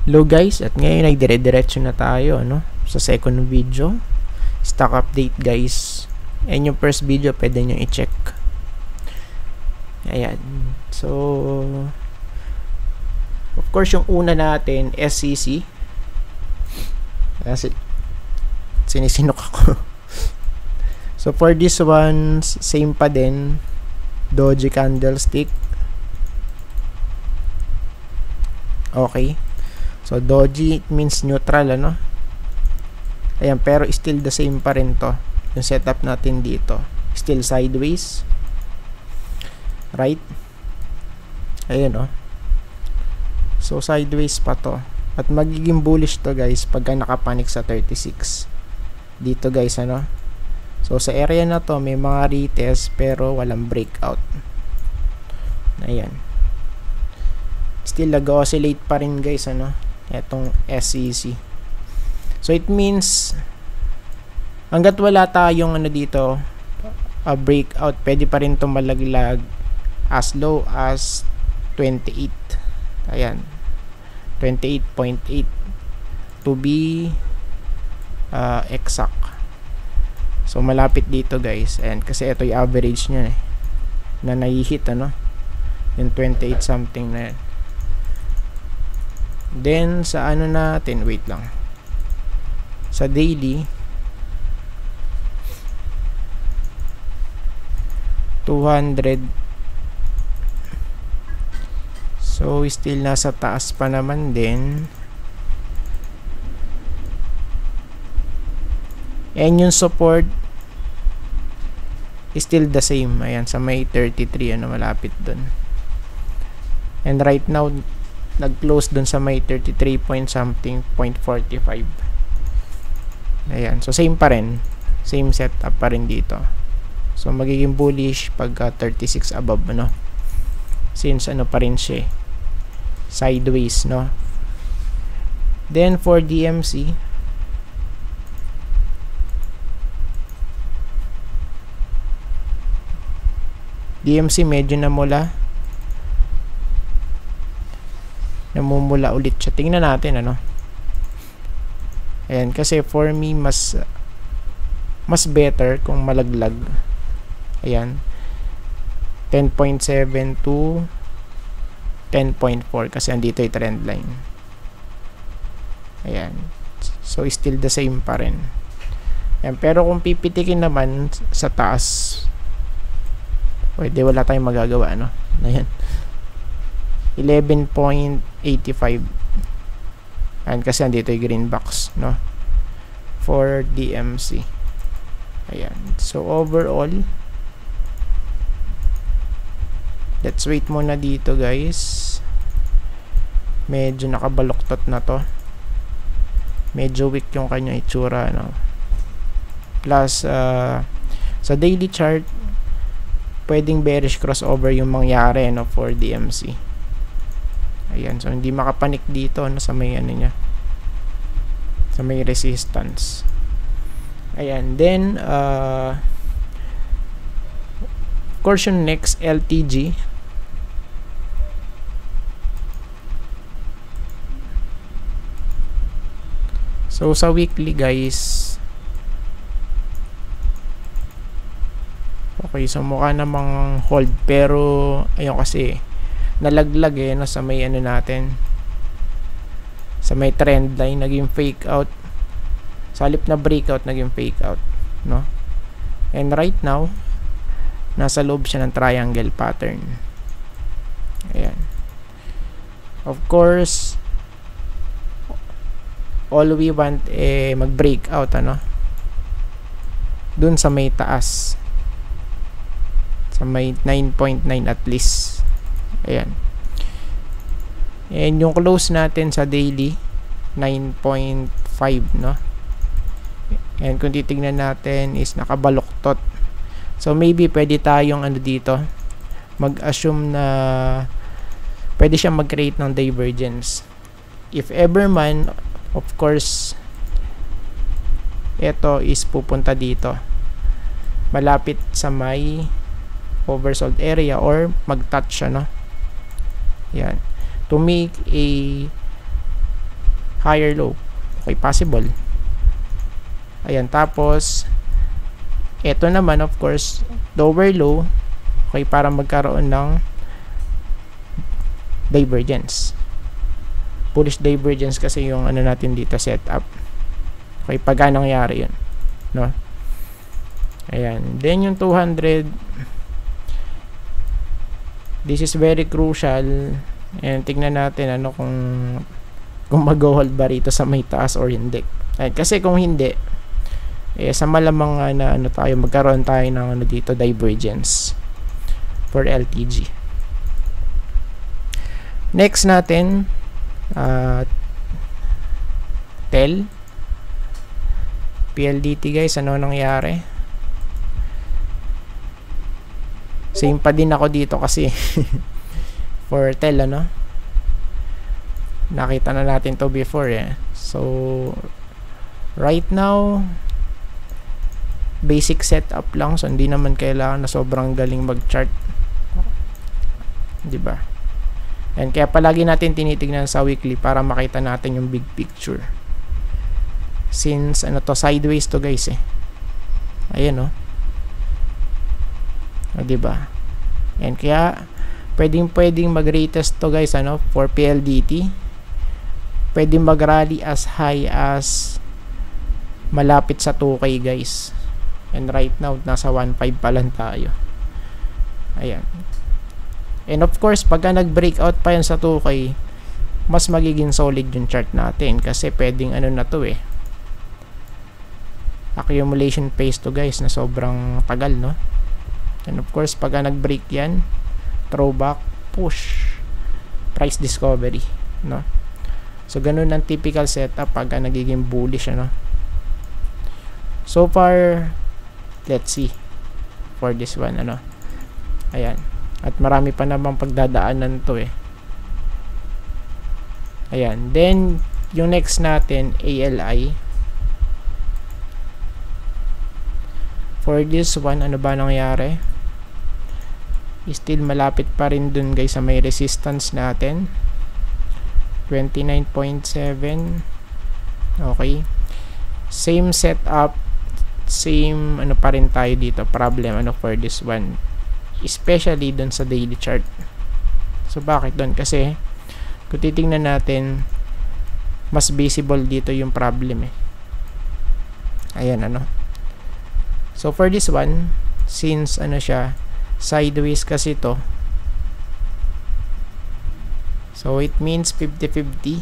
Hello guys, at ngayon ay dire-diretso na tayo sa second video. Stock update guys. And yung first video pwede nyo i-check. Ayan. So, of course yung una natin, SCC. Sinisinok ako. So for this one, same pa din. Doji candlestick. Okay. So, doji, it means neutral, Ayan, pero still the same pa rin to. Yung setup natin dito. Still sideways. Right? Ayan, So, sideways pa to. At magiging bullish to, guys, pagka nakapanik sa 36. Dito, guys, So, sa area na to, may mga retest, pero walang breakout. Ayan. Still, nag-oscillate pa rin, guys, etong SCC. So it means hanggat wala tayong dito breakout, pwede pa rin itong malaglag as low as 28. Ayan, 28.8 to be exact. So malapit dito guys, and kasi ito yung average niya na nai-hit yung 28 something na yan. Then sa natin, wait lang, sa daily 200. So still nasa taas pa naman din. And yung support is still the same. Ayan, sa may 33, malapit dun. And right now nag-close dun sa may 33 point something, 0.45. Ayan, so same pa rin, same setup pa rin dito. So magiging bullish pagka 36 above, since pa rin siya sideways, Then for DMC, medyo namumula ulit siya. Tingnan natin ayan, kasi for me mas better kung malaglag. Ayan, 10.7 to 10.4 kasi andito yung trend line. Ayan, so still the same pa rin. Ayan, pero kung pipitikin naman sa taas, pwede, wala tayong magagawa, ayan, 11.85. and kasi andito yung green box, for DMC. Ayan, so overall, let's wait muna dito guys. Medyo nakabaluktot na to, medyo weak yung kanya itsura, plus sa daily chart pwedeng bearish crossover yung mangyari for DMC. Ayan, so hindi makapanik dito sa may niya, sa may resistance. Ayan, then of course yung next, LTG. So sa weekly guys, okay, so mukha namang hold, pero ayun kasi nalaglag sa may natin, sa may trend line, naging fake out. Sa halip na breakout, naging fake out, and right now nasa loob siya ng triangle pattern. Ayan, of course all we want mag breakout dun sa may taas, sa may 9.9 at least. Ayan, and yung close natin sa daily 9.5, and kung titignan natin is nakabaluktot. So maybe pwede tayong dito mag-assume na pwede siya mag-create ng divergence. If ever man, of course, ito is pupunta dito malapit sa may oversold area or mag-touch siya, Yan. To make a higher low. Okay, possible. Ayan, tapos ito naman of course lower low. Okay, para magkaroon ng divergence. Bullish divergence kasi yung ano natin dito setup. Okay, pag nangyari yun, no? Ayan, then yung 200, this is very crucial, and tignan natin ano kung mag-hold ba rito sa may taas or hindi. Ayan, kasi kung hindi, sa malamang na ano tayo, magkaroon tayo ng ano dito, divergence for LTG. Next natin, TEL, PLDT guys, ano nangyari? Same pa din ako dito kasi for TEL, ano? Nakita na natin to before eh. So right now basic setup lang, so hindi naman kailangan na sobrang galing mag-chart, di ba? And kaya palagi natin tinitignan sa weekly para makita natin yung big picture. Since ano to, sideways to guys eh. Ayan, oh. O, di ba? And kaya pwedeng mag-retest to guys, ano, for PLDT. Pwedeng mag-rally as high as malapit sa 2K guys. And right now nasa 1.5 pa lang tayo. Ayan. And of course, pagka nag-breakout pa yan sa 2K, mas magiging solid yung chart natin kasi pwedeng ano na to eh, accumulation phase to guys na sobrang tagal, no? And of course, pagka nag-break yan, throwback, push, price discovery, no? So ganun ang typical setup pagka nagiging bullish, ano? So far, let's see for this one, ano? Ayan. At marami pa namang pagdadaanan to eh. Ayan. Then, yung next natin, ALI. For this one, ano ba nangyari? Still malapit pa rin dun guys sa may resistance natin. 29.7. Okay. Same setup. Same ano pa rin tayo dito. Problem ano for this one. Especially dun sa daily chart. So bakit dun? Kasi kung titingnan natin, mas visible dito yung problem eh. Ayan, ano. So for this one, since ano siya, sideways kasi to, so it means 50-50,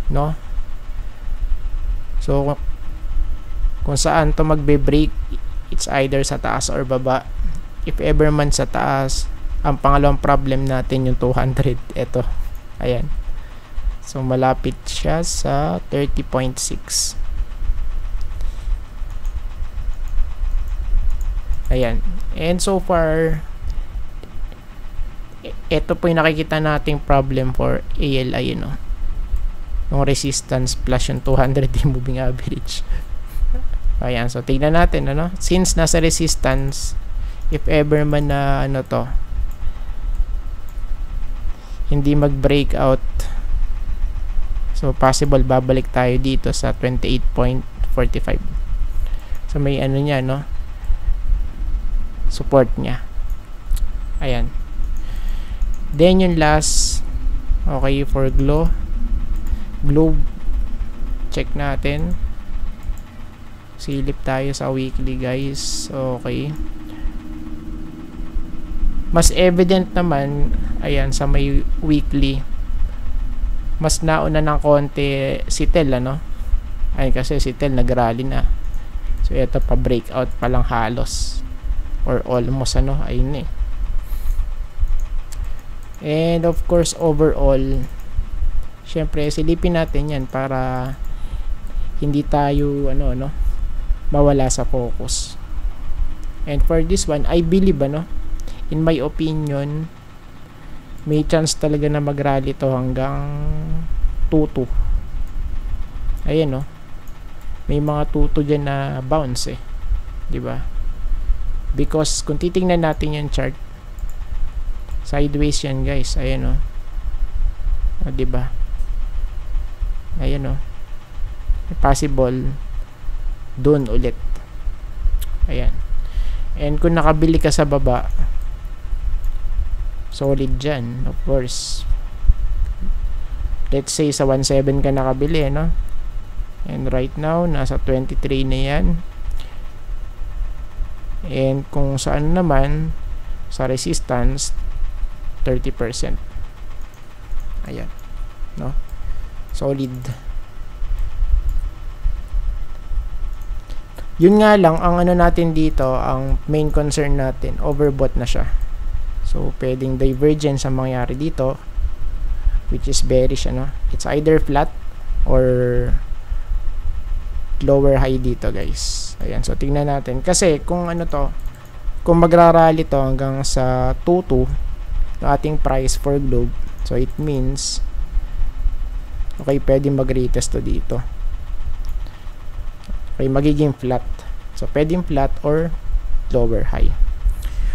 no? So kung saan to magbe-break, it's either sa taas or baba. If ever man sa taas, ang pangalawang problem natin yung 200. Ito. Ayan. So malapit siya sa 30.6. Ayan. And so far, ito po yung nakikita nating problem for ALI, you know? Yung resistance plus yung 200 moving average. Ayan. So tignan natin, ano? Since nasa resistance, if ever man na ano to, hindi mag-breakout, so possible babalik tayo dito sa 28.45. So may ano niya, no, support niya. Ayan. Then yung last, okay, for globe, check natin, silip tayo sa weekly guys. Okay, mas evident naman, ayan, sa may weekly, mas nauna ng konti si TEL, ano? Ayun, kasi si TEL nag-rally na. So ito pa, breakout pa lang halos, or almost, ano, ayun eh. And of course, overall, syempre silipin natin yan para hindi tayo ano mawala sa focus. And for this one, I believe, ano, in my opinion, may chance talaga na mag-rally to hanggang 2-2. Ayan, no? May mga 2-2 dyan na bounce eh. Diba? Because kung titingnan natin yung chart, sideways yan guys. Ayan, no? O, diba? Ayan o. Possible dun ulit. Ayan. And kung nakabili ka sa baba, solid dyan, of course. Let's say sa 1.7 ka nakabili, no? And right now, nasa 23 na yan. And kung saan naman, sa resistance, 30%. Ayan. No? Solid. Yun nga lang, ang ano natin dito, ang main concern natin, overbought na siya. So, pwedeng divergence ang mangyari dito, which is bearish, ano? It's either flat or lower high dito, guys. Ayan, so tingnan natin. Kasi, kung ano to, kung magrarally to hanggang sa 2.2, yung ating price for globe, so it means, okay, pwedeng mag-retest to dito. Okay, magiging flat. So, pwedeng flat or lower high.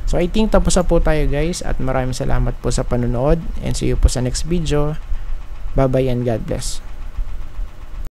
So, I think tapos na po tayo, guys. At maraming salamat po sa panonood. And see you po sa next video. Bye-bye and God bless.